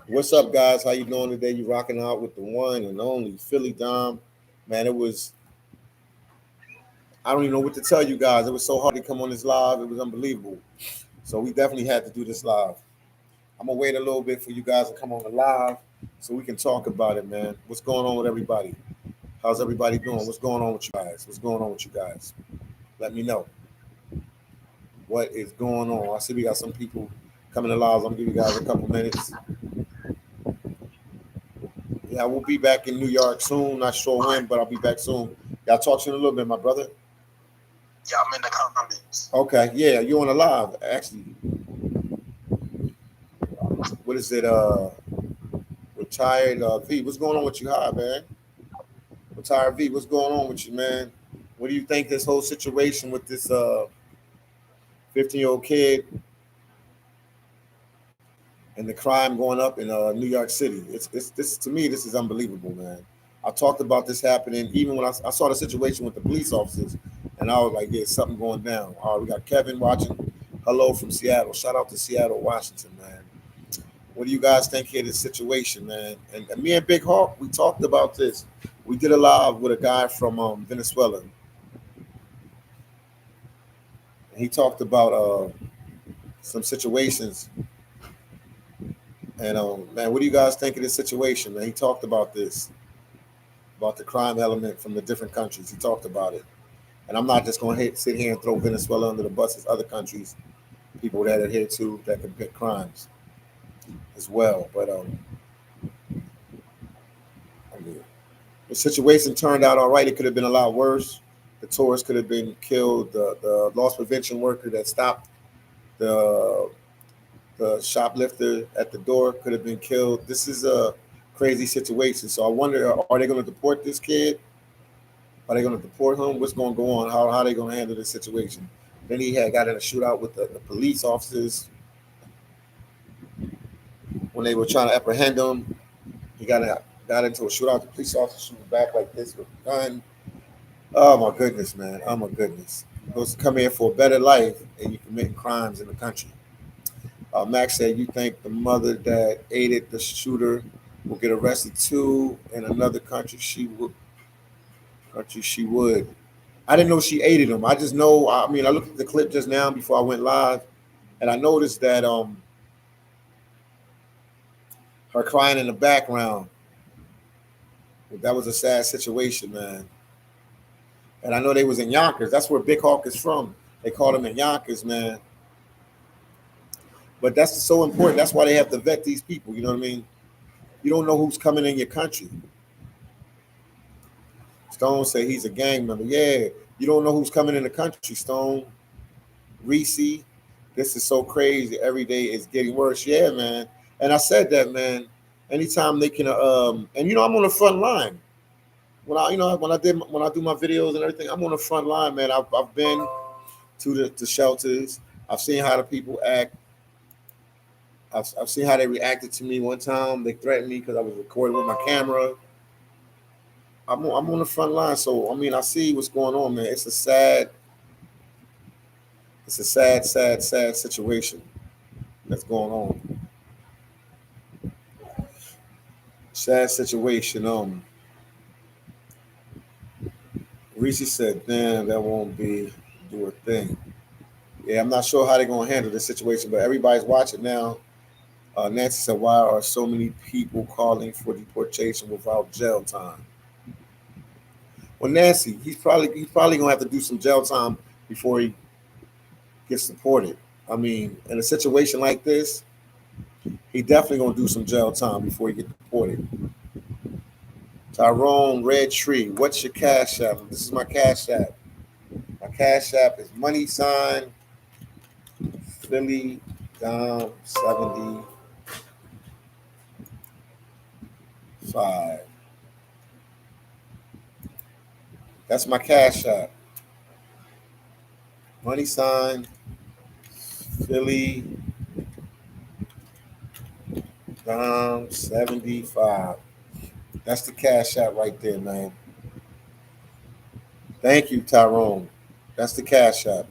What's up, guys? How you doing today? You rocking out with the one and only phillydom. Man, it was, I don't even know what to tell you guys. It was so hard to come on this live. It was unbelievable. So we definitely had to do this live. I'm gonna wait a little bit for you guys to come on the live so we can talk about it, man. What's going on with everybody? How's everybody doing? What's going on with you guys? What's going on with you guys? Let me know what is going on. I see we got some people coming to live. I'm gonna give you guys a couple minutes. Yeah, we'll be back in New York soon. Not sure when, but I'll be back soon. Y'all talk to you in a little bit, my brother. Yeah, I'm in the comments. Okay, yeah, you on the live actually. What is it? Retired V. What's going on with you, hi man? Retired V. What's going on with you, man? What do you think this whole situation with this 15-year-old kid and the crime going up in New York City? It's this to me. This is unbelievable, man. I talked about this happening even when I saw the situation with the police officers, and I was like, yeah, something going down. All right, we got Kevin watching. Hello from Seattle. Shout out to Seattle, Washington, man. What do you guys think of this situation, man? And me and Big Hawk, we talked about this. We did a live with a guy from Venezuela. And he talked about some situations. And man, what do you guys think of this situation, man? He talked about this, about the crime element from the different countries. He talked about it. And I'm not just going to sit here and throw Venezuela under the bus. As other countries, people that are here too that commit crimes as well. But I mean, the situation turned out all right. It could have been a lot worse. The tourist could have been killed. The loss prevention worker that stopped the the shoplifter at the door could have been killed. This is a crazy situation. So I wonder, are they going to deport this kid? Are they going to deport him? What's going to go on? How are they going to handle this situation? Then he had got in a shootout with the police officers when they were trying to apprehend him. He got into a shootout. The police officer shooting back like this with a gun. Oh my goodness, man. Oh my goodness. You're supposed to come here for a better life and you're committing crimes in the country. Max said, you think the mother that aided the shooter will get arrested too in another country? She would. I didn't know she aided him. I just know. I mean, I looked at the clip just now before I went live, and I noticed that her crying in the background. That was a sad situation, man. And I know they was in Yonkers. That's where Big Hawk is from. They called him in Yonkers, man. But that's so important. That's why they have to vet these people. You know what I mean? You don't know who's coming in your country. Stone say he's a gang member. Yeah, you don't know who's coming in the country. Stone, Reese, this is so crazy. Every day is getting worse. Yeah, man. And I said that, man. Anytime they can, and I'm on the front line. When I do my videos and everything, I'm on the front line, man. I've been to the shelters. I've seen how the people act. I've seen how they reacted to me one time. They threatened me because I was recording with my camera. I'm on the front line, so I mean, I see what's going on, man. It's a sad situation that's going on. Sad situation. Reese said, "Damn, that won't be do a thing." Yeah, I'm not sure how they're gonna handle this situation, but everybody's watching now. Nancy said, "Why are so many people calling for deportation without jail time?" Well, Nancy, he's probably gonna have to do some jail time before he gets deported. I mean, in a situation like this, he definitely gonna do some jail time before he get deported. Tyrone Red Tree, what's your cash app? This is my cash app. My cash app is money sign Philly Dom 75. That's my cash app. Money sign Philly Dom 75. That's the cash app right there, man. Thank you, Tyrone. That's the cash app.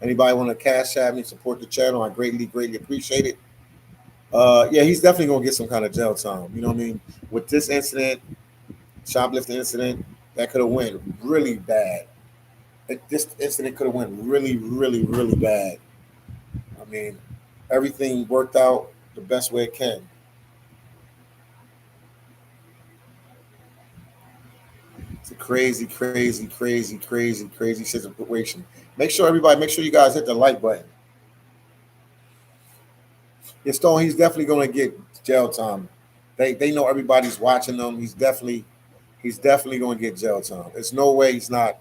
Anybody want to cash app me, support the channel? I greatly appreciate it. Yeah, he's definitely gonna get some kind of jail time. You know what I mean? With this incident, shoplifting incident, that could have went really bad. This incident could have went really, really, really bad. I mean, everything worked out the best way it can. It's a crazy, crazy, crazy, crazy, crazy situation. Make sure everybody, make sure you guys hit the like button. Yeah, Stone, he's definitely gonna get jail time. They know everybody's watching them. He's definitely gonna get jail time. There's no way he's not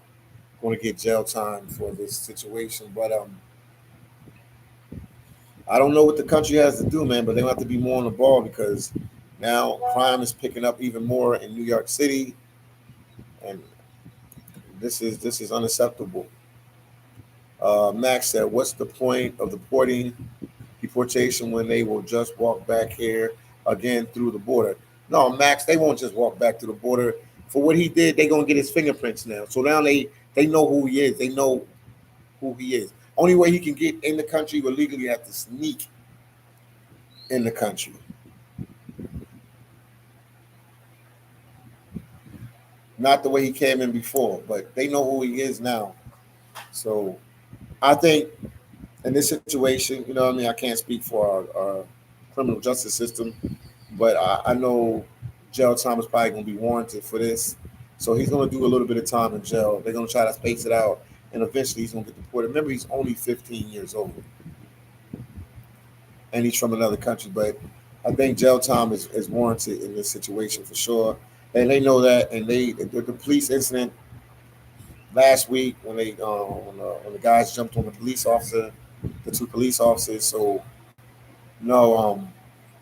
gonna get jail time for this situation. But I don't know what the country has to do, man. But they have to be more on the ball because now crime is picking up even more in New York City, and this is unacceptable. Max said, "What's the point of deportation when they will just walk back here again through the border?" No, Max, they won't just walk back to the border. For what he did, they're gonna get his fingerprints now. So now they know who he is. They know who he is. Only way he can get in the country will legally have to sneak in the country. Not the way he came in before, but they know who he is now. So I think in this situation, you know what I mean, I can't speak for our criminal justice system, but I know jail time is probably going to be warranted for this. So he's going to do a little bit of time in jail. They're going to try to space it out, and eventually he's going to get deported. Remember, he's only 15 years old, and he's from another country. But I think jail time is warranted in this situation for sure. And they know that. And the police incident last week when the guys jumped on the police officer, the two police officers. So no,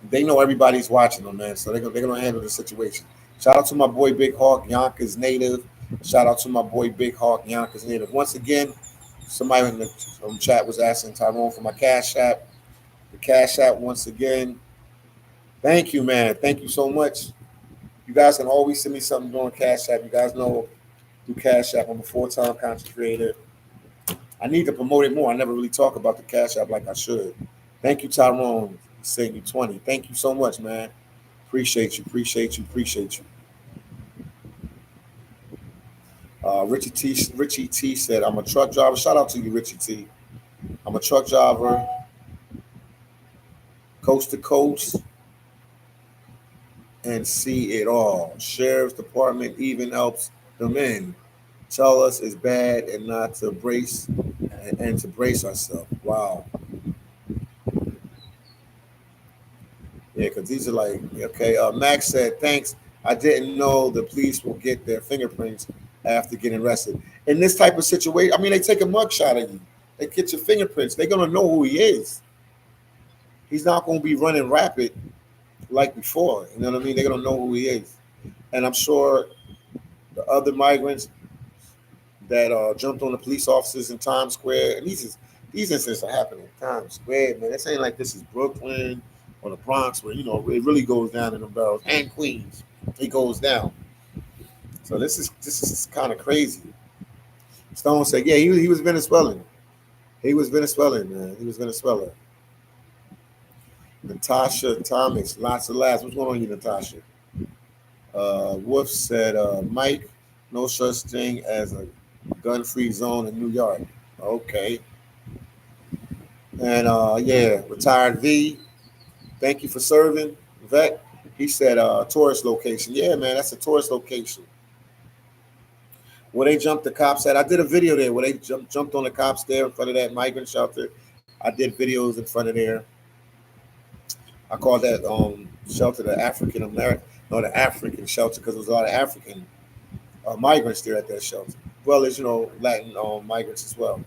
they know everybody's watching them, man. So they're gonna handle the situation. Shout out to my boy Big Hawk, Yonkers native. Shout out to my boy Big Hawk, Yonkers native. Once again, somebody in the chat was asking Tyrone for my Cash App. The Cash App once again. Thank you, man. Thank you so much. You guys can always send me something during Cash App. You guys know through Cash App, I'm a full-time content creator. I need to promote it more. I never really talk about the Cash App like I should. Thank you, Tyrone. Send you 20. Thank you so much, man. Appreciate you, appreciate you, appreciate you. Richie T said, I'm a truck driver. Shout out to you, Richie T. I'm a truck driver, coast to coast, and see it all. Sheriff's Department even helps them in. Tell us it's bad and not to brace and to brace ourselves. Wow. Yeah, because these are like, okay. Max said, thanks. I didn't know the police will get their fingerprints after getting arrested. In this type of situation, I mean, they take a mugshot of you. They get your fingerprints. They're going to know who he is. He's not going to be running rapid like before. You know what I mean? They're going to know who he is. And I'm sure the other migrants that jumped on the police officers in Times Square, and these incidents are happening in Times Square, man. This ain't like this is Brooklyn or the Bronx where, it really goes down in the barrels. And Queens, it goes down. So this is kind of crazy. Stone said, yeah, he was Venezuelan. He was Venezuelan, man. He was Venezuela. Natasha Thomas, lots of laughs. What's going on here, Natasha? Wolf said, Mike, no such thing as a gun-free zone in New York. Okay. And yeah, retired V. Thank you for serving, Vet. He said tourist location. Yeah, man, that's a tourist location. Where they jumped the cops at. I did a video there where they jumped on the cops there in front of that migrant shelter. I did videos in front of there. I called that shelter the African American, no, the African shelter because there was a lot of African migrants there at that shelter, as well as Latin migrants as well.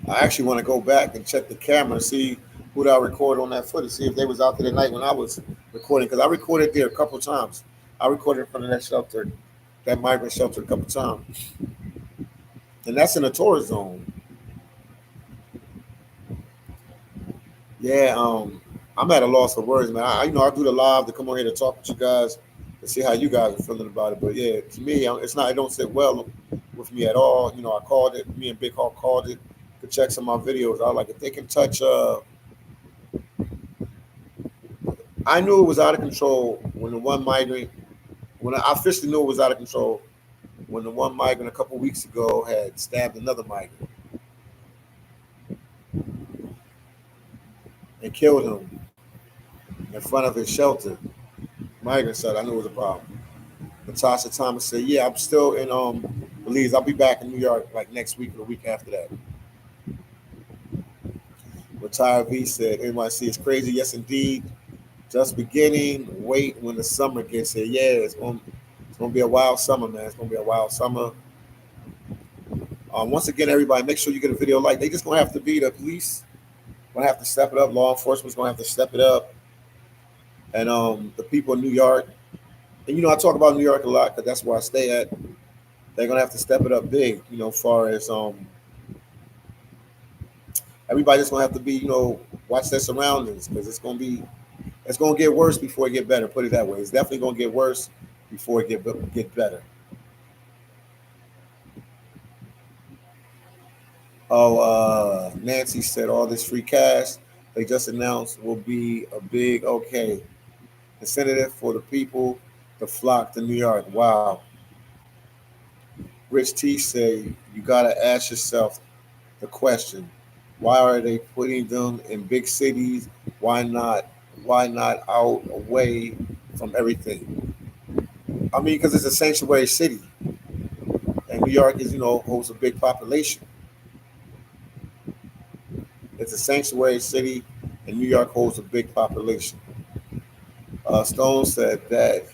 I actually want to go back and check the camera and see who did I record on that footage, see if they was out there that night when I was recording, because I recorded there a couple of times. I recorded in front of that shelter, that migrant shelter, a couple of times, and that's in a tourist zone. Yeah, I'm at a loss for words, man. I do the live to come on here to talk with you guys to see how you guys are feeling about it. But yeah, to me, it's not. It don't sit well with me at all. I called it. Me and Big Hawk called it. check some of my videos. I was like, if they can touch, I knew it was out of control when the one migrant, when I officially knew it was out of control when the one migrant a couple weeks ago had stabbed another migrant and killed him in front of his shelter. Migrant said, I knew it was a problem. Natasha Thomas said, yeah, I'm still in Belize. I'll be back in New York like next week or the week after that. Retire V said, NYC is crazy. Yes, indeed. Just beginning. Wait when the summer gets here. Yeah, it's gonna be a wild summer, man. It's gonna be a wild summer. Once again, everybody, make sure you get a video like. They just gonna have to be the police. Gonna have to step it up. Law enforcement's gonna have to step it up. And the people in New York, and I talk about New York a lot because that's where I stay at. They're gonna have to step it up big, as far as everybody's gonna have to be, watch their surroundings because it's gonna get worse before it get better. Put it that way. It's definitely gonna get worse before it get better. Oh, Nancy said all this free cash they just announced will be a big incentive for the people to flock to New York. Wow. Rich T say you gotta ask yourself the question: why are they putting them in big cities? Why not out away from everything? I mean, because it's a sanctuary city, and New York is holds a big population. It's a sanctuary city, and New York holds a big population. Stone said that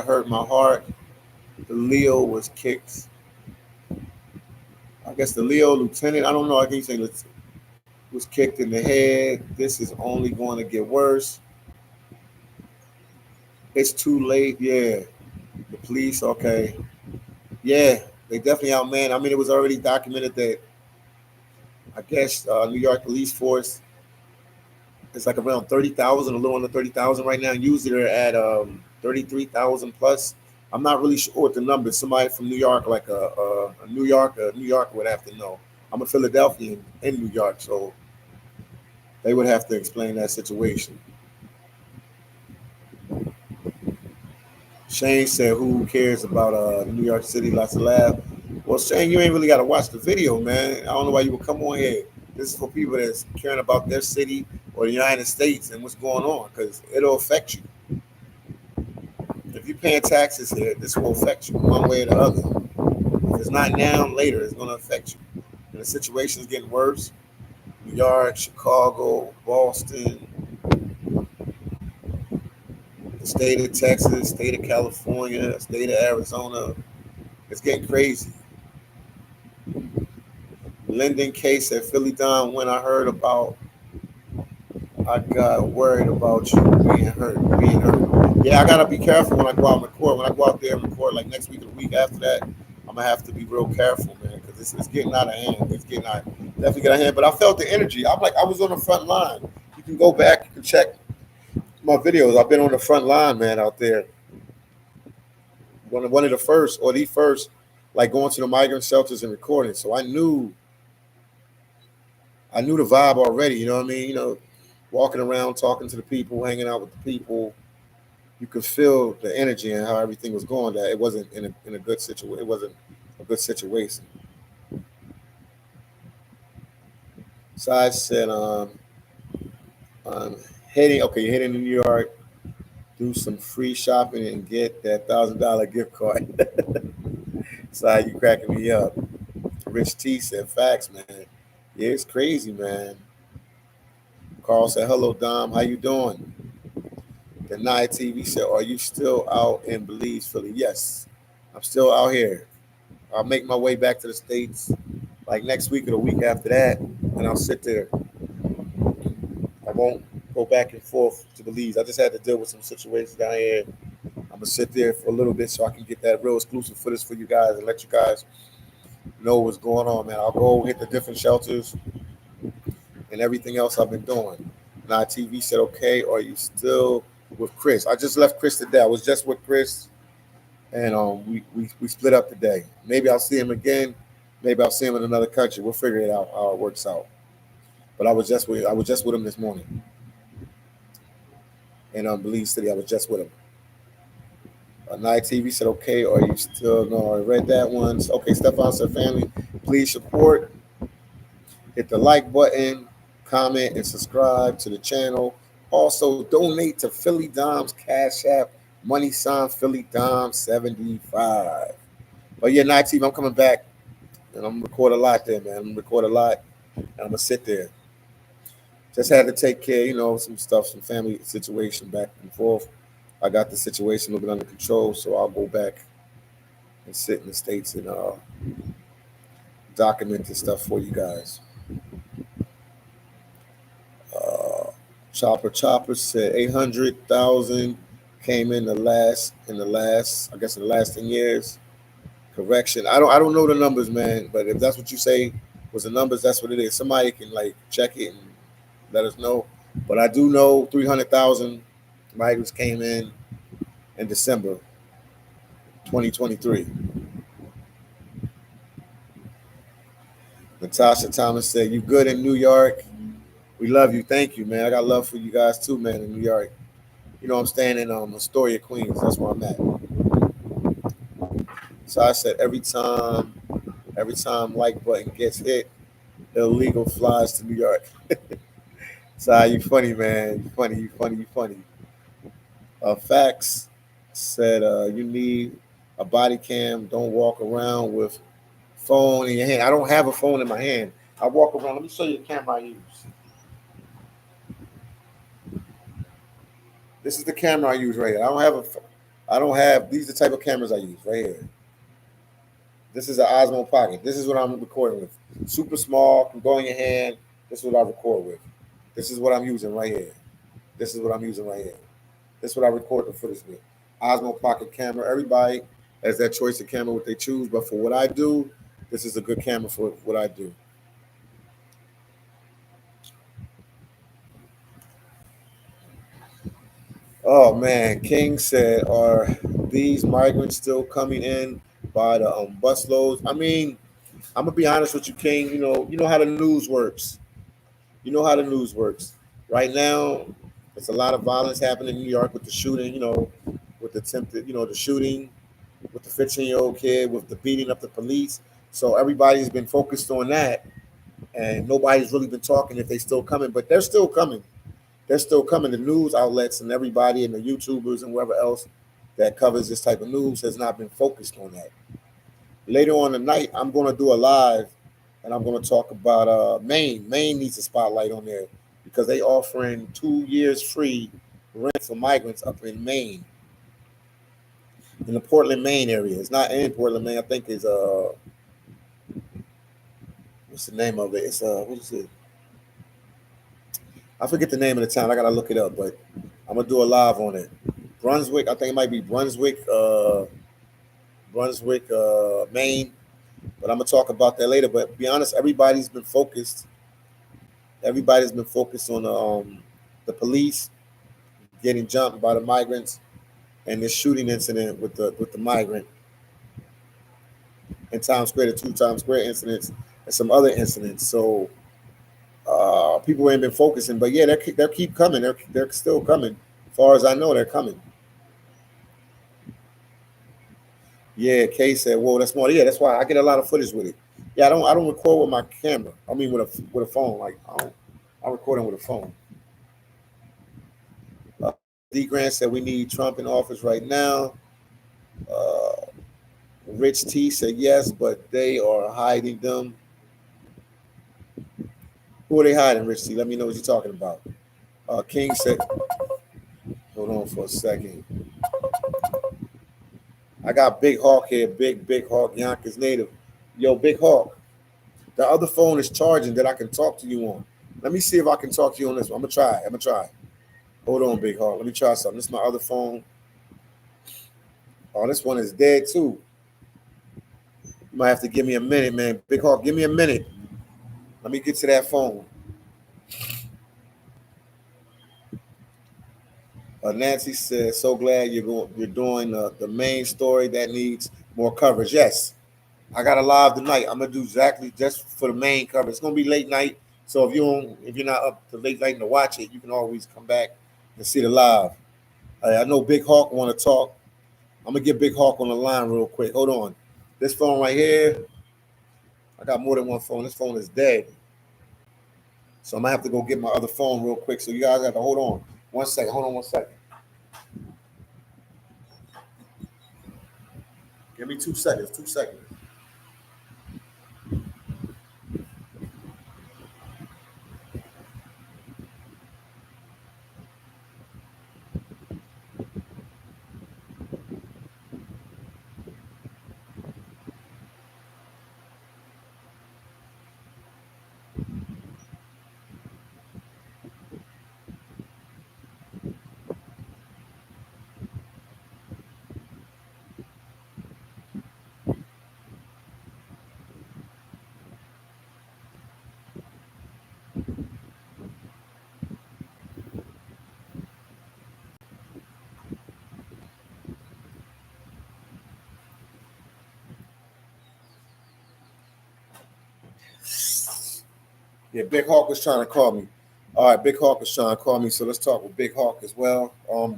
hurt my heart. The Leo was kicked. I guess the Leo lieutenant. I don't know. I think he said was kicked in the head. This is only going to get worse. It's too late. Yeah, the police. Okay. Yeah, they definitely outmanned. I mean, it was already documented that I guess New York police force is like around 30,000, a little under 30,000 right now. Usually they're at 33,000 plus. I'm not really sure what the number is. Somebody from New York, like a New Yorker would have to know. I'm a Philadelphian in New York, so they would have to explain that situation. Shane said, who cares about New York City? Lots of laugh. Well, Shane, you ain't really got to watch the video, man. I don't know why you would come on here. This is for people that's caring about their city or the United States and what's going on, because it'll affect you. If you're paying taxes here, this will affect you one way or the other. If it's not now, later, it's going to affect you. And the situation is getting worse. New York, Chicago, Boston, the state of Texas, state of California, state of Arizona. It's getting crazy. Lyndon Case at phillydom, when I heard about, I got worried about you being hurt. Yeah, I got to be careful when I go out and record. When I go out there and record, like next week or the week after that, I'm going to have to be real careful, man, because it's getting out of hand. It's getting definitely get out of hand. But I felt the energy. I was on the front line. You can go back, you can check my videos. I've been on the front line, man, out there. One of the first, or the first, like going to the migrant shelters and recording. So I knew the vibe already, you know what I mean? Walking around, talking to the people, hanging out with the people. You could feel the energy and how everything was going. That it wasn't in a good situation. It wasn't a good situation. So I said, heading. Okay, you're heading to New York. Do some free shopping and get that $1,000 gift card. So you cracking me up. Rich T said, facts, man. Yeah, it's crazy, man. Carl said, hello, Dom. How you doing? The Night TV said, are you still out in Belize, Philly? Yes, I'm still out here. I'll make my way back to the States like next week or the week after that, and I'll sit there. I won't go back and forth to Belize. I just had to deal with some situations down here. I'm going to sit there for a little bit so I can get that real exclusive footage for you guys and let you guys know what's going on, man. I'll go hit the different shelters and everything else I've been doing. Now TV said, okay, are you still with Chris? I just left Chris today. I was just with Chris, and we split up today. Maybe I'll see him again Maybe I'll see him in another country. We'll figure it out how it works out. But I was just with him this morning in Belize City. I was just with him. Night TV said, okay, are you still no? I read that one. Okay, Stefan said, family, please support. Hit the like button, comment, and subscribe to the channel. Also, donate to Philly Dom's Cash App, money sign Philly Dom 75. But yeah, Night TV, I'm coming back and I'm gonna record a lot there, man. I'm gonna record a lot and I'm gonna sit there. Just had to take care, some stuff, some family situation back and forth. I got the situation a little bit under control, so I'll go back and sit in the States and document this stuff for you guys. Uh, Chopper said 800,000 came in the last I guess in the last 10 years. Correction. I don't know the numbers, man, but if that's what you say was the numbers, that's what it is. Somebody can like check it and let us know. But I do know 300,000 migrants came in December 2023. Natasha Thomas said, "You good in New York? We love you. Thank you, man. I got love for you guys too, man. In New York, I'm staying in Astoria, Queens. That's where I'm at. So I said every time like button gets hit, illegal flies to New York. So you funny, man. You funny. Facts said you need a body cam. Don't walk around with phone in your hand. I don't have a phone in my hand. I walk around. Let me show you the camera I use. This is the camera I use right here. I don't have. These are the type of cameras I use right here. This is an Osmo Pocket. This is what I'm recording with. Super small, can go in your hand. This is what I record with. This is what I'm using right here. This is what I'm using right here. This is what I record the footage with. Osmo Pocket camera. Everybody has that choice of camera what they choose, but for what I do, this is a good camera for what I do. Oh man, King said, "Are these migrants still coming in by the busloads?" I mean, I'm gonna be honest with you, King. You know how the news works. You know how the news works. Right now, there's a lot of violence happening in New York with the shooting. With the attempted, the shooting with the 15-year-old kid, with the beating up the police. So everybody's been focused on that, and nobody's really been talking if they still coming, but they're still coming. They're still coming. The news outlets and everybody and the YouTubers and whoever else that covers this type of news has not been focused on that. Later on tonight, I'm going to do a live, and I'm going to talk about Maine. Maine needs a spotlight on there because they offering 2 years free rent for migrants up in Maine, in the Portland, Maine area. It's not in Portland, Maine. I think it's what's the name of it? It's what is it? I forget the name of the town. I gotta look it up, but I'm gonna do a live on it. Brunswick, I think it might be Maine. But I'm gonna talk about that later. But to be honest, everybody's been focused. Everybody's been focused on the police getting jumped by the migrants and this shooting incident with the migrant in Times Square, the two Times Square incidents, and some other incidents. So people ain't been focusing, but yeah, they keep coming. They're still coming. As far as I know, they're coming. Yeah, Kay said, "Whoa, that's more." Yeah, that's why I get a lot of footage with it. Yeah, I don't record with my camera. I mean, with a phone. Like I'm recording with a phone. D. Grant said we need Trump in office right now. Uh, Rich T said yes, but they are hiding them. Who are they hiding, Rich T? Let me know what you're talking about. King said, hold on for a second. I got Big Hawk here, Big Hawk, Yonkers native. Yo, Big Hawk, the other phone is charging that I can talk to you on. Let me see if I can talk to you on this one. I'm gonna try. Hold on, Big Hawk. Let me try something. This is my other phone. Oh, this one is dead too. You might have to give me a minute, man. Big Hawk, give me a minute. Let me get to that phone. Nancy says, "So glad you're doing the main story that needs more coverage." Yes, I got a live tonight. I'm gonna do exactly just for the main cover. It's gonna be late night, so if you're not up to late night to watch it, you can always come back and see the live. I know Big Hawk want to talk. I'm gonna get Big Hawk on the line real quick. Hold on. This phone right here, I got more than one phone. This phone is dead, so I'm gonna have to go get my other phone real quick. So you guys have to hold on 1 second. Hold on 1 second. Give me 2 seconds. 2 seconds. Yeah, Big Hawk was trying to call me. All right, Big Hawk was trying to call me, so let's talk with Big Hawk as well. Let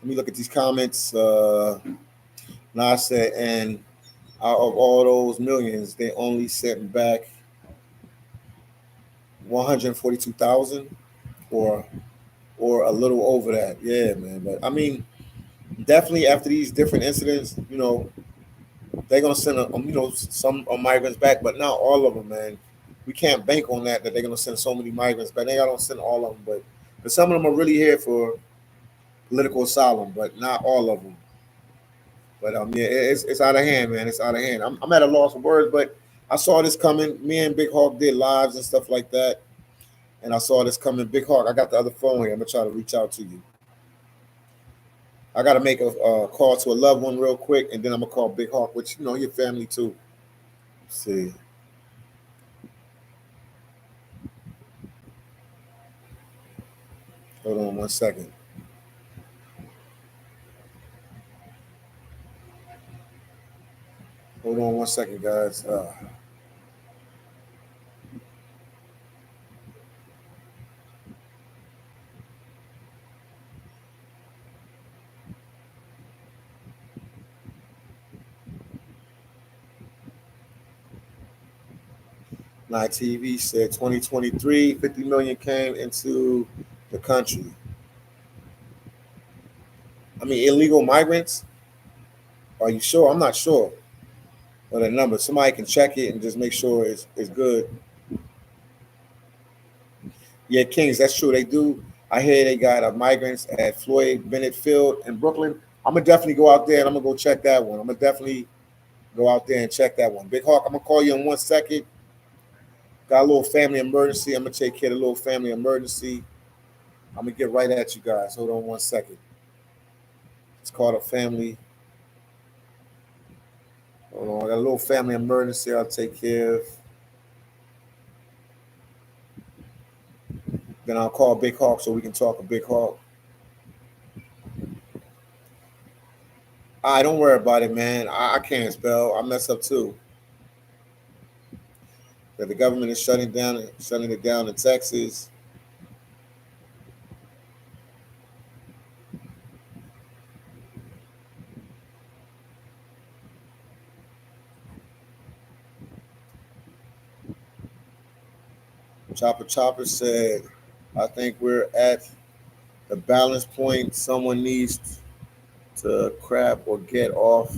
me look at these comments. Nas said, and out of all those millions, they only sent back 142,000, or a little over that. Yeah, man. But I mean, definitely after these different incidents, they're gonna send some migrants back, but not all of them, man. We can't bank on that they're gonna send so many migrants back. They don't send all of them, but some of them are really here for political asylum, but not all of them. But yeah, it's out of hand, man. It's out of hand. I'm at a loss of words, but I saw this coming. Me and Big Hawk did lives and stuff like that, and I saw this coming. Big Hawk, I got the other phone here. I'm gonna try to reach out to you. I got to make a call to a loved one real quick, and then I'm gonna call Big Hawk, which your family too. Let's see. Hold on 1 second. Hold on 1 second, guys. Night TV said 2023, 50 million came into the country. I mean, illegal migrants? Are you sure? I'm not sure. But a number. Somebody can check it and just make sure it's good. Yeah, Kings, that's true. They do. I hear they got migrants at Floyd Bennett Field in Brooklyn. I'm gonna definitely go out there and I'm gonna go check that one. I'm gonna definitely go out there and check that one. Big Hawk, I'm gonna call you in 1 second. Got a little family emergency. I'm gonna take care of the little family emergency. I'm gonna get right at you guys. Hold on 1 second. It's called a family. Hold on, I got a little family emergency I'll take care of. Then I'll call Big Hawk so we can talk to Big Hawk. All right, don't worry about it, man. I can't spell. I mess up too. That the government is shutting it down in Texas. Chopper said, I think we're at the balance point. Someone needs to crap or get off.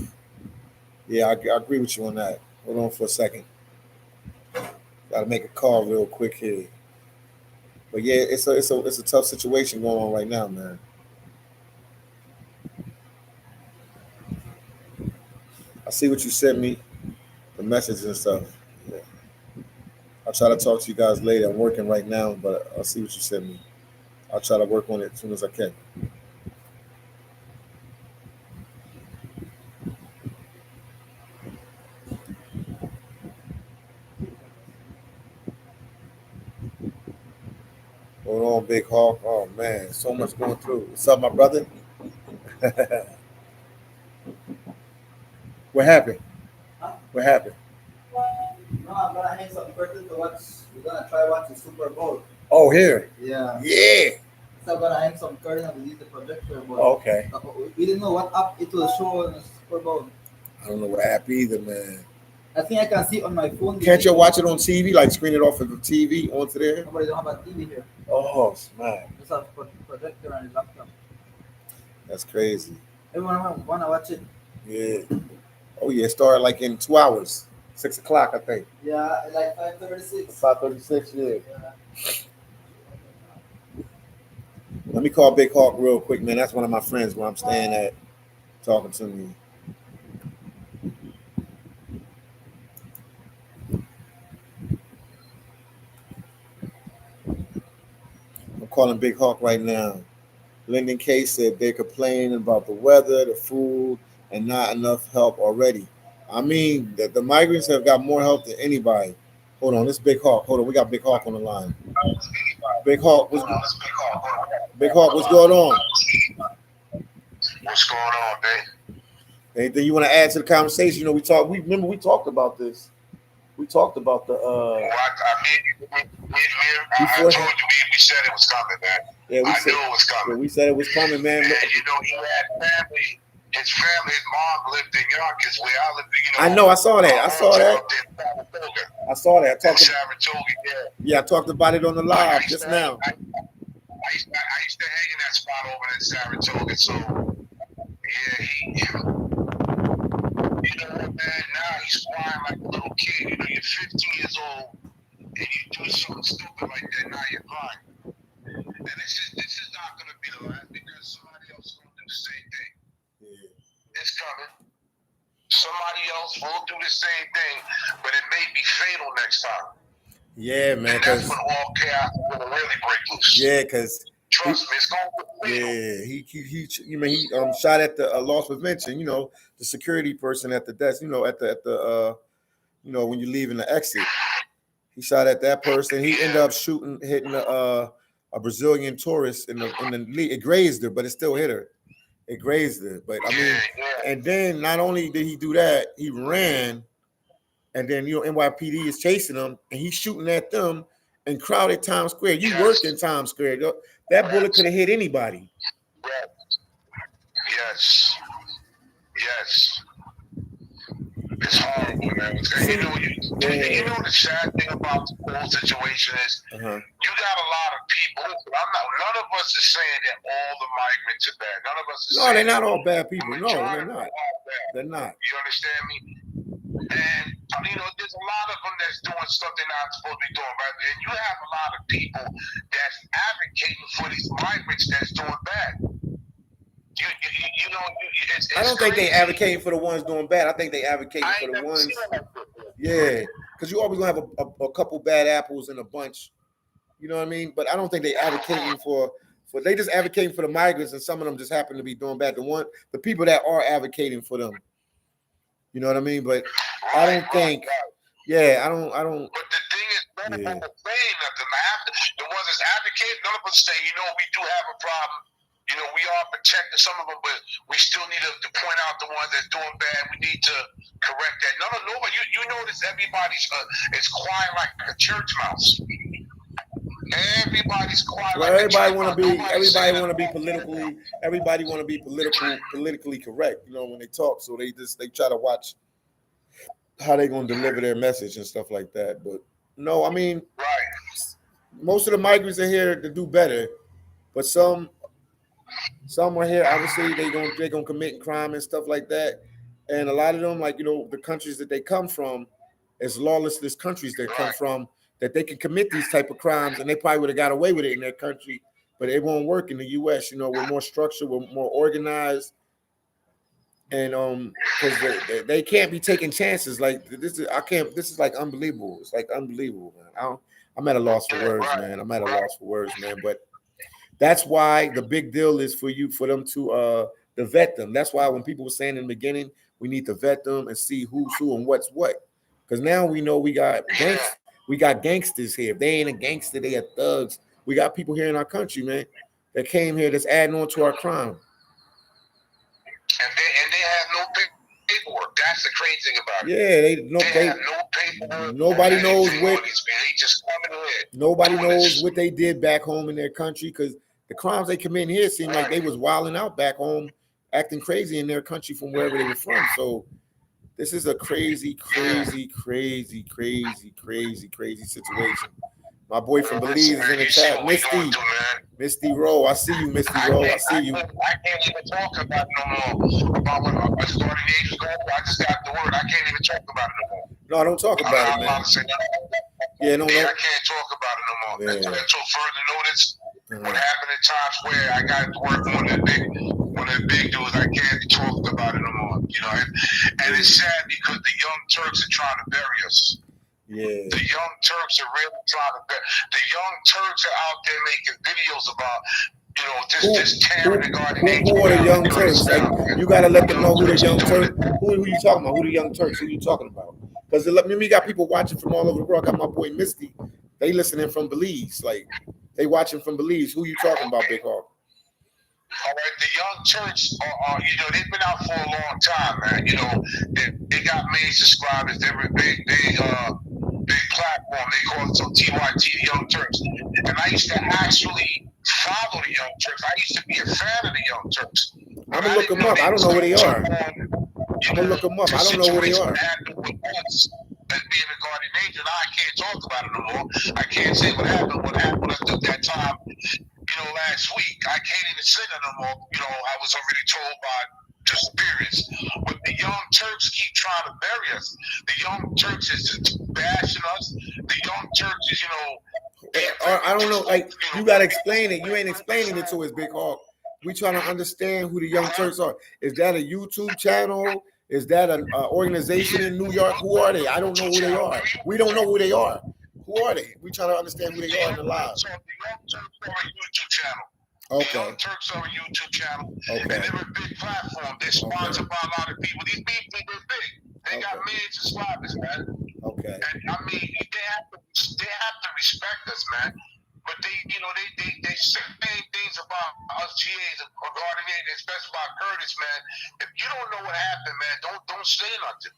Yeah, I agree with you on that. Hold on for a second. Got to make a call real quick here. But yeah, it's a tough situation going on right now, man. I see what you sent me, the messages and stuff. Yeah. I'll try to talk to you guys later. I'm working right now, but I'll see what you sent me. I'll try to work on it as soon as I can. Hold on, Big Hawk. Oh man, so much going through. What's up, my brother? What happened? What happened? No, I'm gonna hang some curtains to watch. We're gonna try watch the Super Bowl. Oh, here. Yeah. Yeah. So I'm gonna hang some curtains and use the projector. But Okay. we didn't know what app it will show on the Super Bowl. I don't know what app either, man. I think I can see it on my phone. Can't you watch it on TV? Like screen it off of the TV onto there? Nobody don't have a TV here. Oh, smart. Just have a projector on the laptop. That's crazy. Everyone wanna watch it. Yeah. Oh yeah, start like in 2 hours. 6 o'clock, I think. Yeah, like 5:36. 5:36, yeah. Let me call Big Hawk real quick, man. That's one of my friends where I'm staying at, talking to me. I'm calling Big Hawk right now. Lyndon K said they're complaining about the weather, the food, and not enough help already. I mean, the migrants have got more help than anybody. Hold on, this Big Hawk. Hold on, we got Big Hawk on the line. Big Hawk, Big Hawk, what's going on? What's going on, babe? Anything you want to add to the conversation? You know, we talked about this. We talked about the Well, I told you we said it was coming, man. Yeah, I knew it was coming. Yeah, we said it was coming, man. And you know, he had family. His family, his mom lived in Yonkers, where I lived. You know, I know. I saw that. I saw that. I saw that. I talked about it on the live just now. I used to hang in that spot over in Saratoga. So, yeah, you know what, man? Now he's crying like a little kid. You know, you're 15 years old and you do something stupid like that. Now you're crying. And this is not going to be the last because somebody else is going to do the same thing. Yeah. It's coming. Somebody else will do the same thing, but it may be fatal next time. Yeah, man. And that's when all chaos will really break loose. Yeah, because trust me, it's going to be fatal. Yeah, he shot at the loss prevention. You know, the security person at the desk. You know, at the when you're leaving the exit, he shot at that person. He ended up hitting a Brazilian tourist in the lead. It grazed her, but it still hit her. It grazed her. But I mean, and then not only did he do that, he ran, and then NYPD is chasing him, and he's shooting at them in crowded Times Square. You worked in Times Square. That bullet could have hit anybody. Yes. It's horrible, man. You know the sad thing about the whole situation is you got a lot of people. None of us is saying that all the migrants are bad. None of us is saying they're not all bad people. No, they're not. They're not. You understand me? And there's a lot of them that's doing stuff they're not supposed to be doing, right? And you have a lot of people that's advocating for these migrants that's doing bad. I don't think they advocating for the ones doing bad. I think they advocating for the ones. Yeah, because you always gonna have a couple bad apples in a bunch. You know what I mean? But I don't think they advocating for. They just advocating for the migrants, and some of them just happen to be doing bad. The people that are advocating for them. You know what I mean? But I don't think. Yeah, I don't. But the thing is, none of them are saying nothing. The ones that's advocating, none of them say, we do have a problem. We are protecting some of them, but we still need to point out the ones that's doing bad. We need to correct that. Nobody. You notice everybody's is quiet like a church mouse. Everybody's quiet. Well, everybody want to be politically. Everybody want to be politically correct. When they talk, so they try to watch how they gonna deliver their message and stuff like that. But no, I mean, most of the migrants are here to do better, but some are here. Obviously, they're gonna commit crime and stuff like that. And a lot of them, the countries that they come from, as lawless countries they come from, that they can commit these type of crimes, and they probably would have got away with it in their country, but it won't work in the U.S. We're more structured, we're more organized, and because they can't be taking chances like this. This is like unbelievable. It's like unbelievable, man. I'm at a loss for words, man. But that's why the big deal is for them to vet them. That's why when people were saying in the beginning, we need to vet them and see who's who and what's what. Because now we know we got gangsters here. If they ain't a gangster, they are thugs. We got people here in our country, man, that came here that's adding on to our crime. And they have no paperwork. That's the crazy thing about it. Yeah, They have no paperwork. Nobody knows what. They just come in here. Nobody knows what they did back home in their country, because the crimes they commit here seem like they was wilding out back home, acting crazy in their country from wherever they were from. So this is a crazy situation. My boy from Belize is in the chat. Misty Rowe. I see you, Misty Rowe. I see you. I can't even talk about it no more. About when I started ages ago, I just got the word. I can't even talk about it no more. No, don't talk about it, man. Yeah, no. I can't talk about it no more. Yeah. Until further notice, what happened in Times Square, I got to work on the big dudes. I can't talk about it no more. You know, and it's sad because the Young Turks are trying to bury us. Yeah. The Young Turks are really trying to bury. The Young Turks are out there making videos about, you know, this tearing the Guardian. Who are the Young Turks? Like, you gotta let them know who the Young Turks. Who you talking about? Who the Young Turks? Who you talking about? Because we got people watching from all over the world. I got my boy Misty. They listening from Belize. Like, they watching from Belize. Who you talking about, Big Hawk? All right, the Young Turks are, you know, they've been out for a long time, man. You know, they got million subscribers. They were a big platform. They call it some TYT, the Young Turks. And I used to actually follow the Young Turks. I used to be a fan of the Young Turks. I'm gonna look them up. I don't know who they are. I'm gonna look them up. I don't know who they are. As being a guardian angel, now I can't talk about it no more. I can't say what happened us at that time. You know, last week, I can't even say that no more. You know, I was already told by the spirits. But the Young Turks keep trying to bury us. The Young Turks is bashing us. The Young Turks is, you know. I don't know. Like, you gotta explain it. You ain't explaining it to us, Big Hawk. We trying to understand who the Young Turks are. Is that a YouTube channel? Is that an organization in New York? Who are they? I don't know who they are. We don't know who they are. Who are they? We trying to understand who they are in the live. So the Young Turks are a YouTube channel. Okay. The Young Turks are a YouTube channel. Okay. And they're a big platform. They're sponsored by a lot of people. These people, they're big. They got millions of subscribers, man. Okay. And I mean, they have to respect us, man. But they say things about us GAs regarding it, especially about Curtis, man. If you don't know what happened, man, don't say nothing.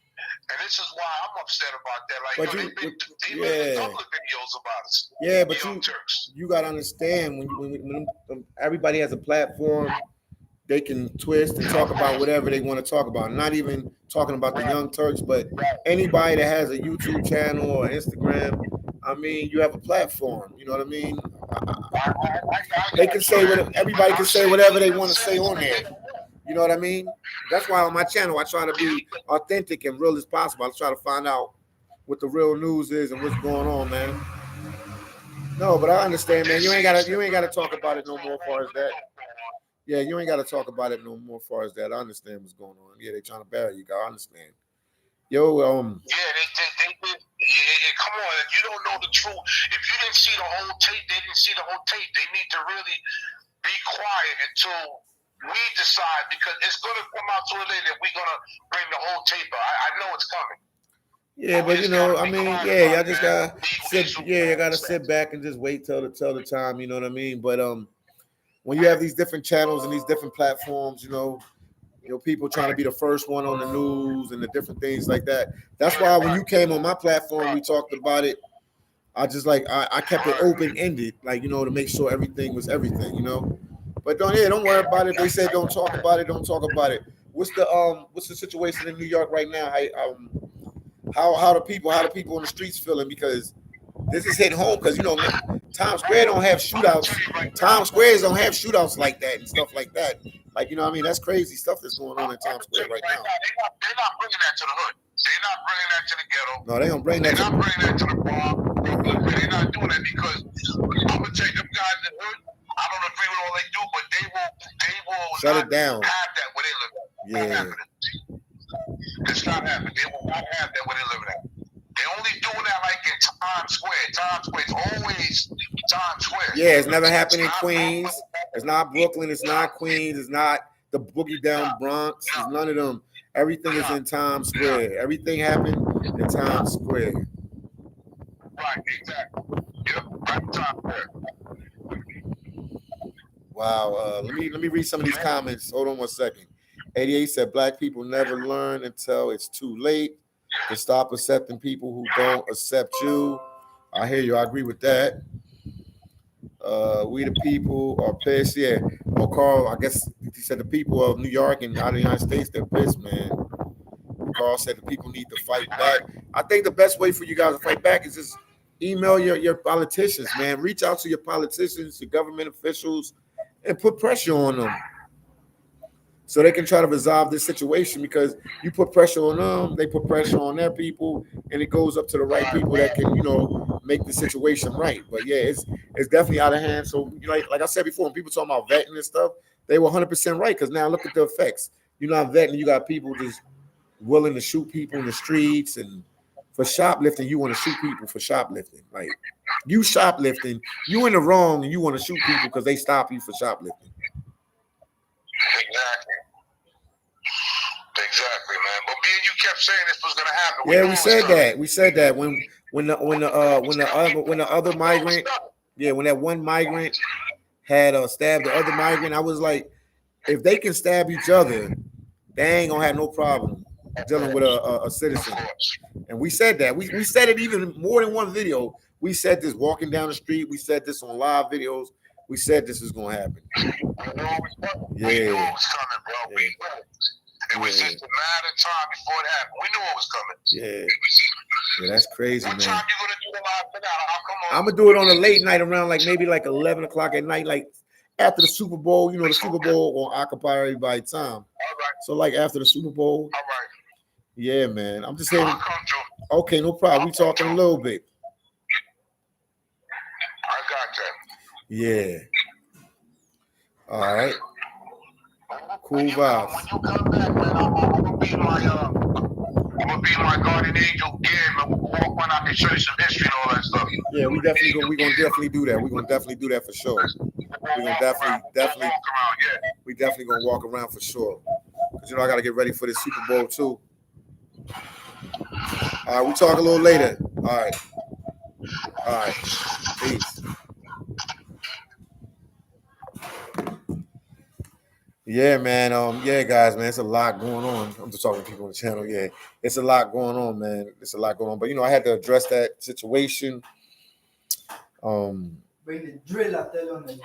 And this is why I'm upset about that. Like, they made a couple of videos about us. Yeah, but Turks. You gotta understand when everybody has a platform, they can twist and talk about whatever they want to talk about. Not even talking about the Young Turks, but anybody that has a YouTube channel or Instagram. I mean, you have a platform. You know what I mean? They can say everybody can say whatever they want to say on there. You know what I mean? That's why on my channel I try to be authentic and real as possible. I try to find out what the real news is and what's going on, man. No, but I understand, man. You ain't gotta talk about it no more as far as that. Yeah, you ain't gotta talk about it no more as far as that. I understand what's going on. Yeah, they trying to bury you, guys. I understand. Yo, yeah, come on, if you don't know the truth, if you didn't see the whole tape, they didn't see the whole tape. They need to really be quiet until we decide, because it's gonna come out sooner or later. We're gonna bring the whole tape out. I know it's coming. Yeah, but you know, I mean, yeah, y'all just gotta you gotta sit back and just wait till the time. You know what I mean? But when you have these different channels and these different platforms, you know, people trying to be the first one on the news and the different things like that. That's why when you came on my platform, we talked about it. I just I kept it open ended, like, you know, to make sure everything was everything, you know. But don't worry about it. They said don't talk about it. Don't talk about it. What's the situation in New York right now? How the people in the streets feeling? Because this is hitting home. Because, you know, Times Square don't have shootouts. Times Squares don't have shootouts like that and stuff like that. Like, you know what I mean? That's crazy stuff that's going on in Times Square right now. They're not bringing that to the hood. They're not bringing that to the ghetto. No, they don't bring that. They're not bringing that to the bar. They're not doing that because I'm gonna take them guys in the hood. I don't agree with all they do, but they will shut it down. Have that where they live at. Yeah. It's not happening. They will not have that where they live at. They're only doing that like in Times Square. Times Square is always Times Square. Yeah, it's never happened in Queens. It's not Brooklyn. It's not Queens. It's not the boogie down Bronx. It's none of them. Everything is in Times Square. Everything happened in Times Square. Right, exactly. Yep, right, Times Square. Wow. Let me read some of these comments. Hold on one second. 88 said black people never learn until it's too late to stop accepting people who don't accept you. I hear you. I agree with that. We the people are pissed. Yeah. Well, Carl, I guess he said the people of New York and out of the United States, they're pissed, man. Carl said the people need to fight back. I think the best way for you guys to fight back is just email your politicians, man. Reach out to your politicians, your government officials, and put pressure on them so they can try to resolve this situation, because you put pressure on them, they put pressure on their people, and it goes up to the right people that can, make the situation right. But yeah, it's definitely out of hand. So like I said before, when people talking about vetting and stuff, they were 100% right, because now look at the effects. You're not vetting, you got people just willing to shoot people in the streets, and for shoplifting, you want to shoot people for shoplifting. Like, you shoplifting, you in the wrong, and you want to shoot people because they stop you for shoplifting. Exactly, man. But me and you kept saying this was gonna happen. Yeah, we said that. We said that when the other migrant, yeah, when that one migrant had stabbed the other migrant, I was like, if they can stab each other, they ain't gonna have no problem dealing with a citizen. And we said that. We said it even more than one video. We said this walking down the street. We said this on live videos. We said this is gonna happen. Yeah. We knew it was coming, bro. We knew it. It was just a matter of time before it happened. We knew it was coming. Yeah, that's crazy, man. What time you gonna do the live tonight? I'm gonna do it on a late night around maybe 11 o'clock at night, like after the Super Bowl. The Super Bowl will occupy everybody's time. All right. So like after the Super Bowl. All right. Yeah, man. I'm just saying. I'll come to. Okay, no problem. We talking a little bit. I got that. Yeah. All right. Cool vibes. When you come back, man, I'm gonna be my guardian angel again, man. We'll walk around, I can show you some history and all that stuff. Yeah, we're gonna definitely do that. We're gonna definitely do that for sure. We're gonna definitely we definitely gonna walk around for sure. Because I gotta get ready for the Super Bowl too. All right, we'll talk a little later. All right. Peace. Yeah, man. Yeah, guys, man, it's a lot going on. I'm just talking to people on the channel. Yeah, it's a lot going on, man. It's a lot going on. But I had to address that situation. Bring the drill out there on the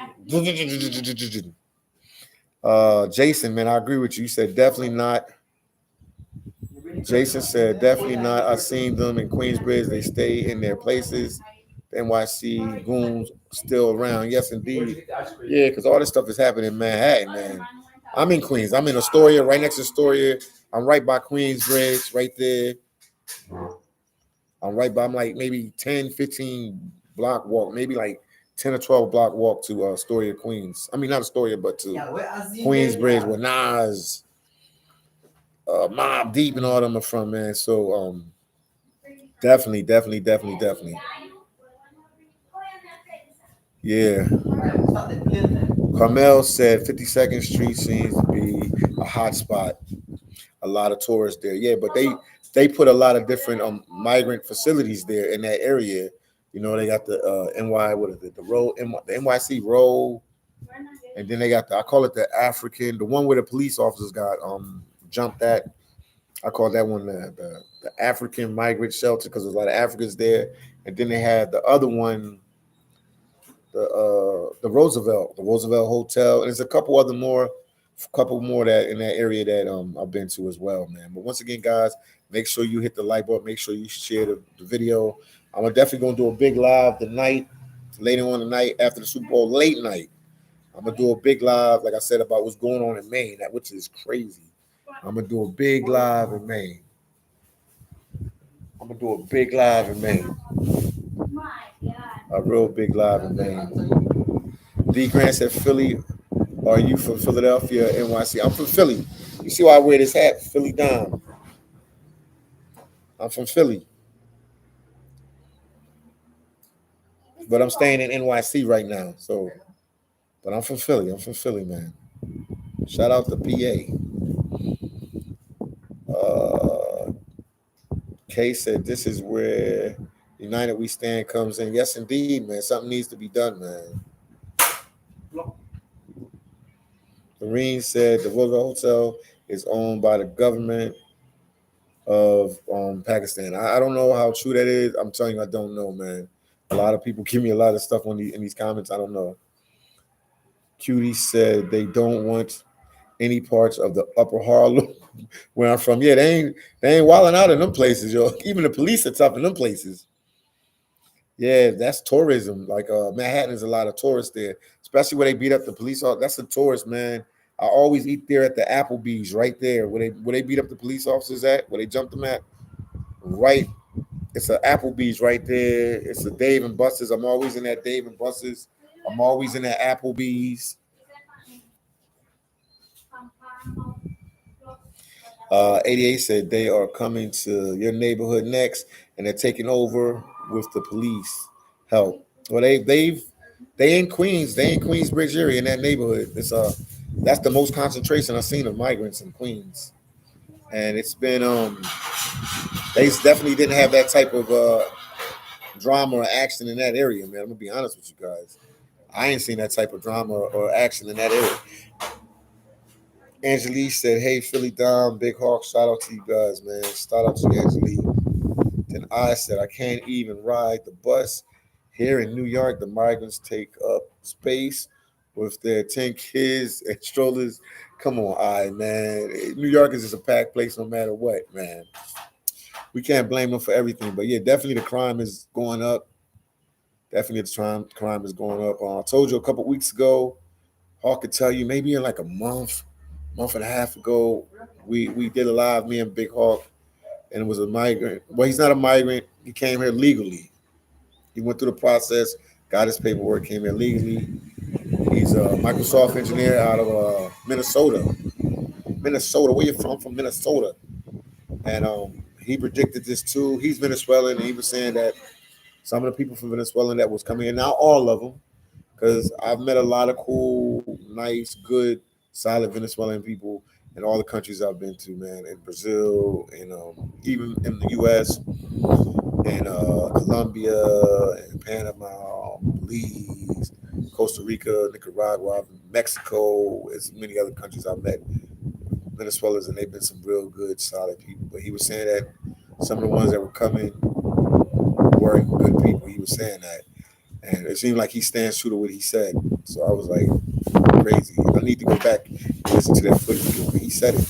Jason, man, I agree with you. You said definitely not. Jason said definitely not. I seen them in Queensbridge. They stay in their places. The NYC goons still around. Yes, indeed. Yeah, because all this stuff is happening in Manhattan, man. I'm in Queens. I'm in Astoria, right next to Astoria. I'm right by Queensbridge, right there. I'm like maybe 10, 15 block walk, maybe like 10 or 12 block walk to Astoria, Queens. I mean, not Astoria, but to Queensbridge, where Nas, Mob Deep, and all them are from, man. So definitely. Yeah. Carmel said 52nd Street seems to be a hot spot. A lot of tourists there. Yeah, but they put a lot of different migrant facilities there in that area. They got the the NYC road, and then they got I call it the African, the one where the police officers got jumped at. I call that one the African migrant shelter, because there's a lot of Africans there. And then they had the other one, the Roosevelt Hotel, and there's a couple more that in that area that I've been to as well, man. But once again, guys, make sure you hit the like button. Make sure you share the video. I'm definitely gonna do a big live tonight, later on tonight after the Super Bowl, late night. I'm gonna do a big live, like I said, about what's going on in Maine, which is crazy. I'm gonna do a big live in Maine. A real big live in Maine. D. Grant said, Philly, are you from Philadelphia, NYC? I'm from Philly. You see why I wear this hat? Phillydom. I'm from Philly. But I'm staying in NYC right now. But I'm from Philly, man. Shout out to PA. Kay said, this is where United We Stand comes in. Yes, indeed, man. Something needs to be done, man. Marine said the Roosevelt Hotel is owned by the government of Pakistan. I don't know how true that is. I'm telling you, I don't know, man. A lot of people give me a lot of stuff in these comments. I don't know. Cutie said they don't want any parts of the Upper Harlem where I'm from. Yeah, they ain't wilding out in them places, yo. Even the police are tough in them places. Yeah, that's tourism. Like Manhattan is a lot of tourists there, especially where they beat up the police. That's a tourist, man. I always eat there at the Applebee's right there where they beat up the police officers at, where they jumped them at. Right, it's a Applebee's right there. It's a Dave and Buster's. I'm always in that Dave and Buster's. I'm always in that Applebee's. 88 said they are coming to your neighborhood next, and they're taking over with the police help. Well, they in Queens. They in Queensbridge area in that neighborhood. It's that's the most concentration I've seen of migrants in Queens, and it's been they definitely didn't have that type of drama or action in that area, man. I'm gonna be honest with you guys. I ain't seen that type of drama or action in that area. Angelique said, "Hey, Philly Dom, Big Hawk, shout out to you guys, man. Shout out to you, Angelique." Then I said, "I can't even ride the bus here in New York. The migrants take up space with their 10 kids and strollers. Come on, man. New York is just a packed place no matter what, man. We can't blame them for everything, but yeah, definitely the crime is going up. Definitely the crime is going up. I told you a couple weeks ago, Hawk could tell you maybe in like a month and a half ago, we did a live, me and Big Hawk, and it was a migrant. Well, he's not a migrant. He came here legally. He went through the process, got his paperwork, came here legally. He's a Microsoft engineer out of Minnesota. Minnesota, where you from? From Minnesota. And he predicted this too. He's Venezuelan, and he was saying that some of the people from Venezuela that was coming in, not all of them, because I've met a lot of cool, nice, good, solid Venezuelan people in all the countries I've been to, man, in Brazil, and even in the U.S., and Colombia, and Panama, Belize, Costa Rica, Nicaragua, Mexico, as many other countries I've met Venezuelans, and they've been some real good, solid people. But he was saying that some of the ones that were coming weren't good people. He was saying that. And it seemed like he stands true to what he said. So I was like, crazy. I need to go back and listen to that footage. He said it.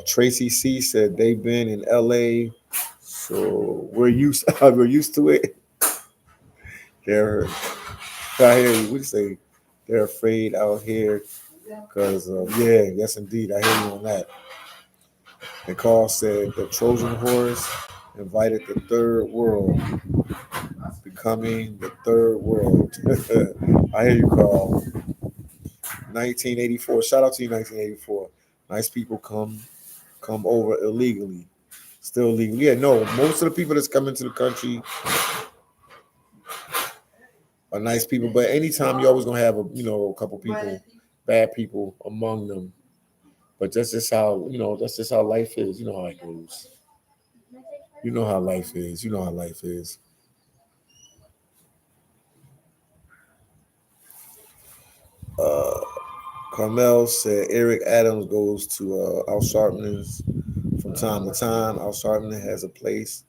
Tracy C said they've been in LA, so we're used to it. They're I hear you. What do you say? They're afraid out here because yeah, yes indeed. I hear you on that. And Carl said the Trojan horse invited the third world, becoming the third world. I hear you, Carl. 1984. Shout out to you, 1984. Nice people come over illegally, still legal. Yeah, no. Most of the people that's coming to the country are nice people, but anytime you're always gonna have a couple people, bad people among them. But that's just how that's just how life is. You know how it goes. You know how life is. You know how life is. Uh, Carmel said Eric Adams goes to Al Sharpton's from time to time. Al Sharpton has a place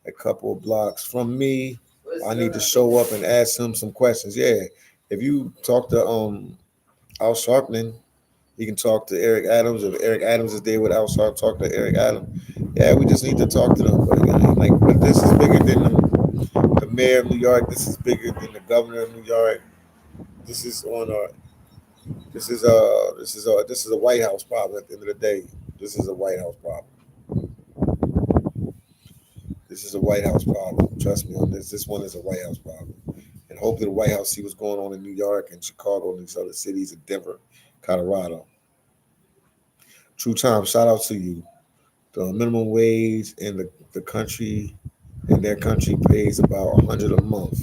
a couple of blocks from me. I need to show up and ask him some questions. Yeah, if you talk to Al Sharpton, you can talk to Eric Adams. If Eric Adams is there with Al Sharpton, talk to Eric Adams. Yeah, we just need to talk to them. But again, but this is bigger than the mayor of New York. This is bigger than the governor of New York. This is on our. This is a White House problem. At the end of the day, this is a White House problem. This is a White House problem. Trust me on this. This one is a White House problem. And hopefully the White House see what's going on in New York and Chicago and these other cities and Denver, Colorado. True time. Shout out to you. The minimum wage in the country in their country pays about 100 a month.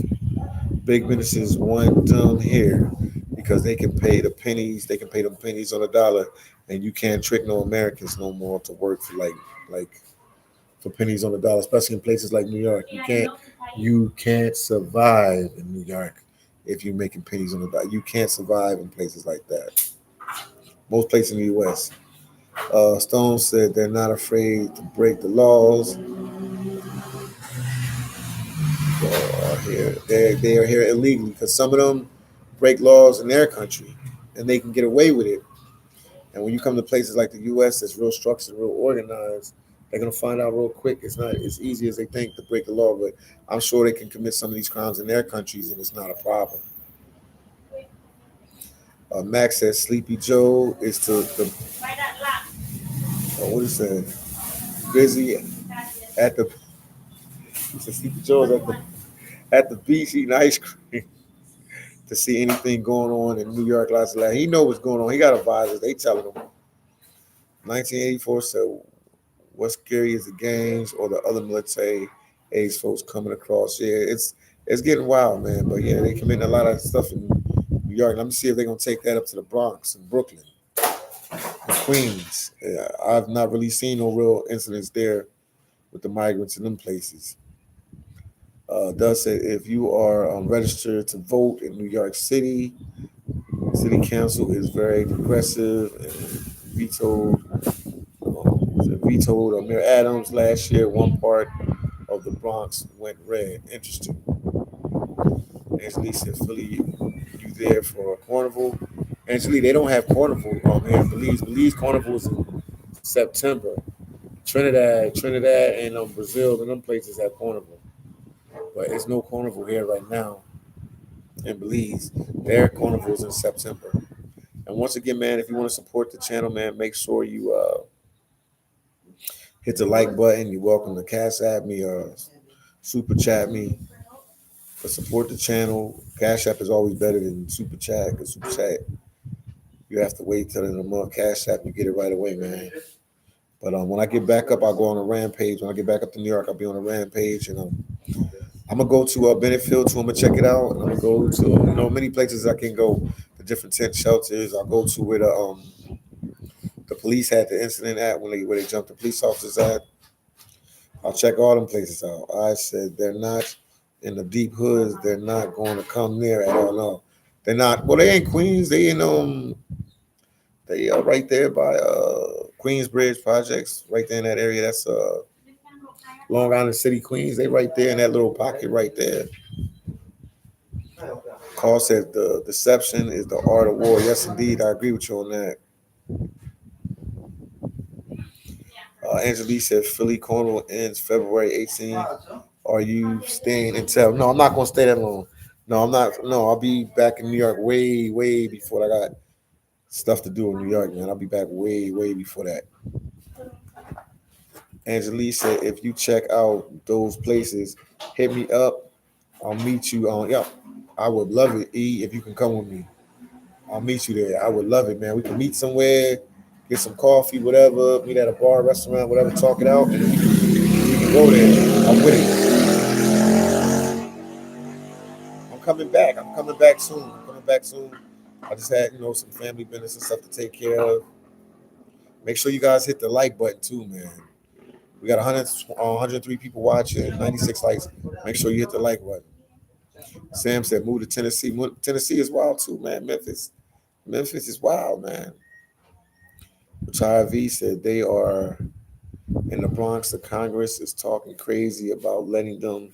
Big businesses want them here because they can pay the pennies. They can pay them pennies on a dollar, and you can't trick no Americans no more to work for like for pennies on the dollar, especially in places like New York. You can't survive in New York if you're making pennies on the dollar. You can't survive in places like that. most places in the U.S. Stone said they're not afraid to break the laws. They are here illegally because some of them break laws in their country and they can get away with it. And when you come to places like the U.S. that's real structured, real organized, they're gonna find out real quick. It's not as easy as they think to break the law, but I'm sure they can commit some of these crimes in their countries and it's not a problem. Max says Sleepy Joe is to the what is that? Busy at the he said Sleepy Joe is at the beach eating ice cream to see anything going on in New York. He know what's going on. He got advisors. They telling him. 1984 said, "What's scary is the gangs or the other military age folks coming across." Yeah, it's getting wild, man. But yeah, they committing a lot of stuff in New York. Let me see if they're gonna take that up to the Bronx and Brooklyn and Queens. Yeah, I've not really seen no real incidents there with the migrants in them places. Does say if you are registered to vote in New York City, City Council is very progressive and vetoed. Vetoed Mayor Adams last year. One part of the Bronx went red. Interesting. Angelique said, Philly, you there for a carnival? Angelique, they don't have carnival here in Belize. Belize carnival is in September. Trinidad, and Brazil and them places have carnival. But it's no carnival here right now in Belize. Their carnival is in September. And once again, man, if you want to support the channel, man, make sure you hit the like button. You're welcome to Cash App me or Super Chat me to support the channel. Cash App is always better than Super Chat because Super Chat, you have to wait till the end of the month. Cash App, you get it right away, man. But when I get back up, I'll go on a rampage. When I get back up to New York, I'll be on a rampage. And I'm going to go to Bennett too. I'm going to check it out. I'm going to go to, many places I can go, the different tent shelters. I'll go to where the police had the incident at, where they jumped the police officers at. I'll check all them places out. I said they're not in the deep hoods. They're not going to come near at all. No, they're not. Well, they ain't Queens. They are right there by Queensbridge Projects, right there in that area. That's Long Island City, Queens. They right there in that little pocket right there. Carl said the deception is the art of war. Yes, indeed. I agree with you on that. Angelique said Philly Carnival ends February 18th. Are you staying until? No, I'm not going to stay that long. No, I'm not. No, I'll be back in New York way, way before I got stuff to do in New York, man. I'll be back way, way before that. Angelique said, if you check out those places, hit me up. I'll meet you on. Yeah, I would love it, E, if you can come with me. I'll meet you there. I would love it, man. We can meet somewhere, get some coffee, whatever, meet at a bar, restaurant, whatever, talk it out, and we can go there. I'm with it. I'm coming back. I'm coming back soon. I'm coming back soon. I just had, some family business and stuff to take care of. Make sure you guys hit the like button too, man. We got 103 people watching, 96 likes. Make sure you hit the like button. Sam said, move to Tennessee. Tennessee is wild too, man. Memphis is wild, man. Retired V said they are in the Bronx. The Congress is talking crazy about letting them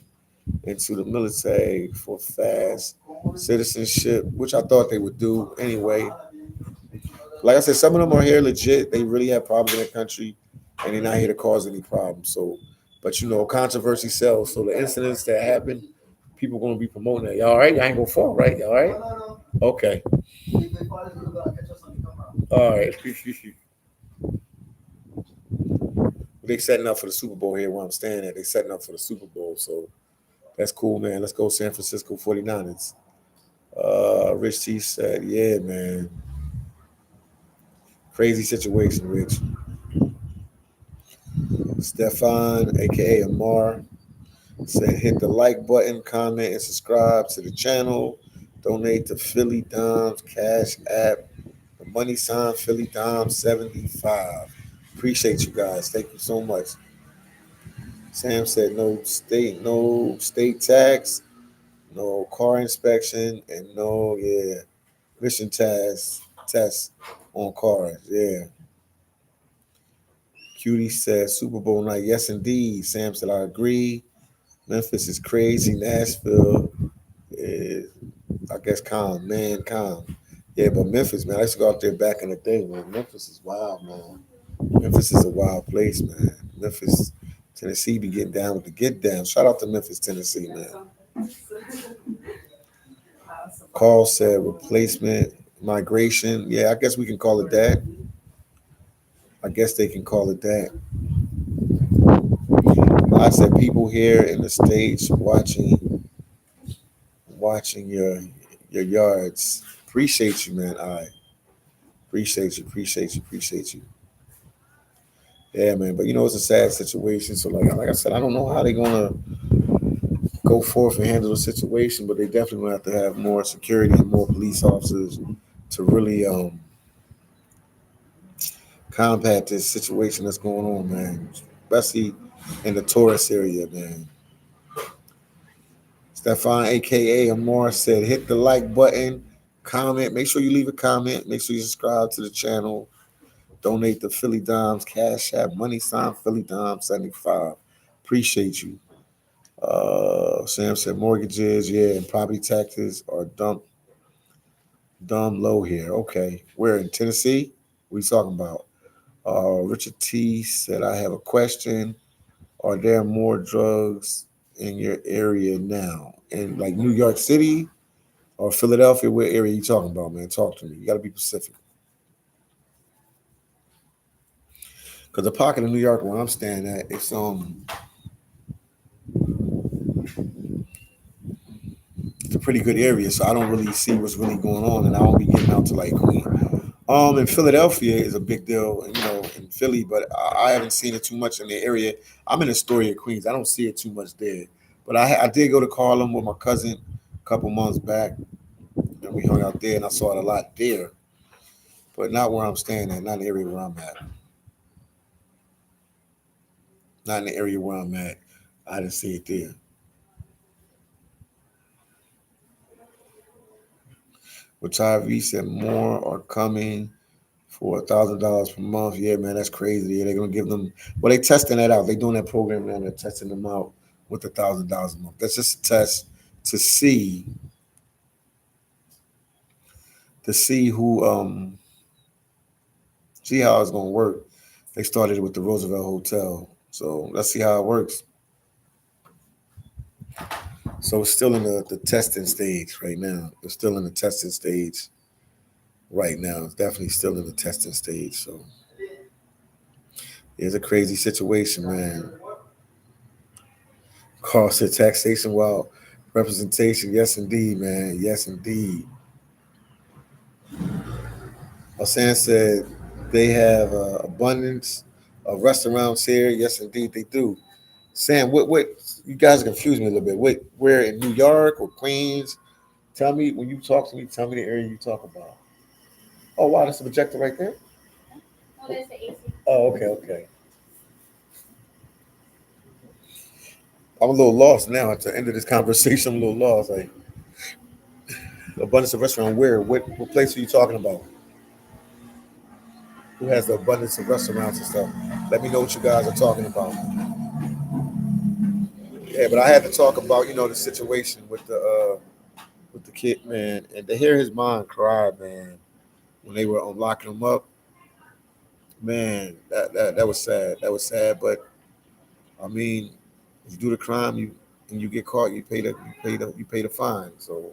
into the military for fast citizenship, which I thought they would do anyway. Like I said, some of them are here legit. They really have problems in their country, and they're not here to cause any problems. So, but controversy sells. So the incidents that happen, people going to be promoting that. Y'all all right? I ain't gonna fall, right? Y'all all right? Okay. All right. They setting up for the Super Bowl here where I'm staying at. They setting up for the Super Bowl. So that's cool, man. Let's go San Francisco 49ers. Rich T said, yeah, man. Crazy situation, Rich. Stefan, aka Amar, said hit the like button, comment, and subscribe to the channel. Donate to Philly Dom's Cash App. The money sign Philly Dom 75. Appreciate you guys. Thank you so much. Sam said no state tax, no car inspection, and no mission task. tests on cars. Yeah. Cutie said Super Bowl night. Yes, indeed. Sam said I agree. Memphis is crazy. Nashville is, I guess, calm. Man, calm. Yeah, but Memphis, man, I used to go out there back in the day, man. Memphis is wild, man. Memphis is a wild place, man. Memphis, Tennessee be getting down with the get down. Shout out to Memphis, Tennessee, man. Carl said replacement migration. Yeah, I guess we can call it that. I guess they can call it that. I said people here in the States watching your yards. Appreciate you, man. I appreciate you. Yeah, man. But you know it's a sad situation. So like I said, I don't know how they're gonna go forth and handle the situation, but they definitely gonna have to have more security and more police officers to really combat this situation that's going on, man. Especially in the tourist area, man. Stefan, aka Amar, said hit the like button, comment. Make sure you leave a comment. Make sure you subscribe to the channel. Donate to Philly Doms, Cash App, Money Sign Philly Dom 75. Appreciate you. Sam said mortgages, yeah, and property taxes are dumb low here. Okay. We're in Tennessee. What are you talking about? Richard T said, I have a question. Are there more drugs in your area now? In like New York City or Philadelphia? What area are you talking about, man? Talk to me. You got to be specific. Because the pocket of New York where I'm staying at, it's a pretty good area, so I don't really see what's really going on, and I won't be getting out to like Queen. In Philadelphia is a big deal, in Philly, but I haven't seen it too much in the area. I'm in Astoria, Queens. I don't see it too much there, but I did go to Harlem with my cousin a couple months back, and we hung out there, and I saw it a lot there, but not where I'm staying at, not in the area where I'm at, not in the area where I'm at. I didn't see it there. But Tyree said more are coming for $1,000 per month. Yeah, man, that's crazy. Yeah, they're gonna give them. Well, they testing that out. They doing that program now. They're testing them out with $1,000 a month. That's just a test to see who see how it's gonna work. They started it with the Roosevelt Hotel, so let's see how it works. So it's still in the testing stage right now. It's still in the testing stage right now. It's definitely still in the testing stage. So it's a crazy situation, man. Cost of taxation while representation. Yes, indeed, man. Yes, indeed. Hassan said they have abundance of restaurants here. Yes, indeed, they do. Sam, what? You guys confuse me a little bit. Where in New York or Queens? Tell me when you talk to me. Tell me the area you talk about. Oh wow, that's a projector right there. Oh, okay, okay. I'm a little lost now at the end of this conversation. I'm a little lost. Like abundance of restaurant. Where? What place are you talking about? Who has the abundance of restaurants and stuff? Let me know what you guys are talking about. Yeah, but I had to talk about the situation with the kid, man, and to hear his mom cry, man, when they were locking him up, man, that was sad. That was sad, but I mean, you do the crime, you get caught, you pay the fine. So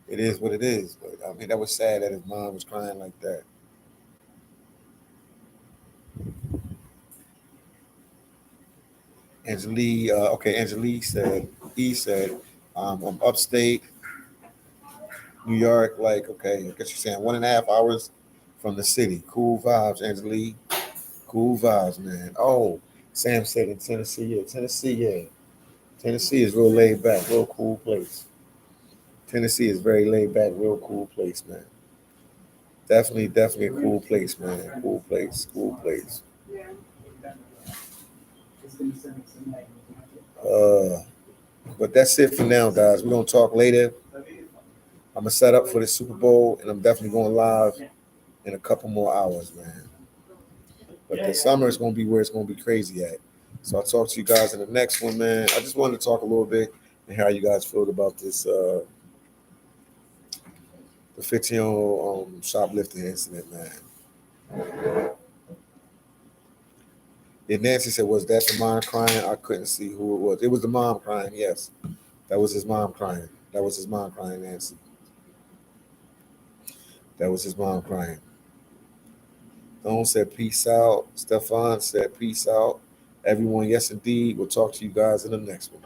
it is what it is. But I mean, that was sad that his mom was crying like that. Angelique said, I'm upstate New York, like, okay, I guess you're saying 1.5 hours from the city. Cool vibes, Angelique. Cool vibes, man. Oh, Sam said in Tennessee, yeah. Tennessee, yeah. Tennessee is real laid back, real cool place. Tennessee is very laid back, real cool place, man. Definitely a cool place, man. Cool place. Uh, but that's it for now, guys. We're gonna talk later. I'm gonna set up for the Super Bowl, and I'm definitely going live. in a couple more hours, man. But the summer is going to be where it's going to be crazy at. So I'll talk to you guys in the next one, man. I just wanted to talk a little bit and how you guys feel about this, the 15-year-old shoplifting incident, man. And Nancy said, was that the mom crying? I couldn't see who it was. It was the mom crying, yes. That was his mom crying. That was his mom crying, Nancy. That was his mom crying. Don said, peace out. Stefan said, peace out. Everyone, yes, indeed. We'll talk to you guys in the next one.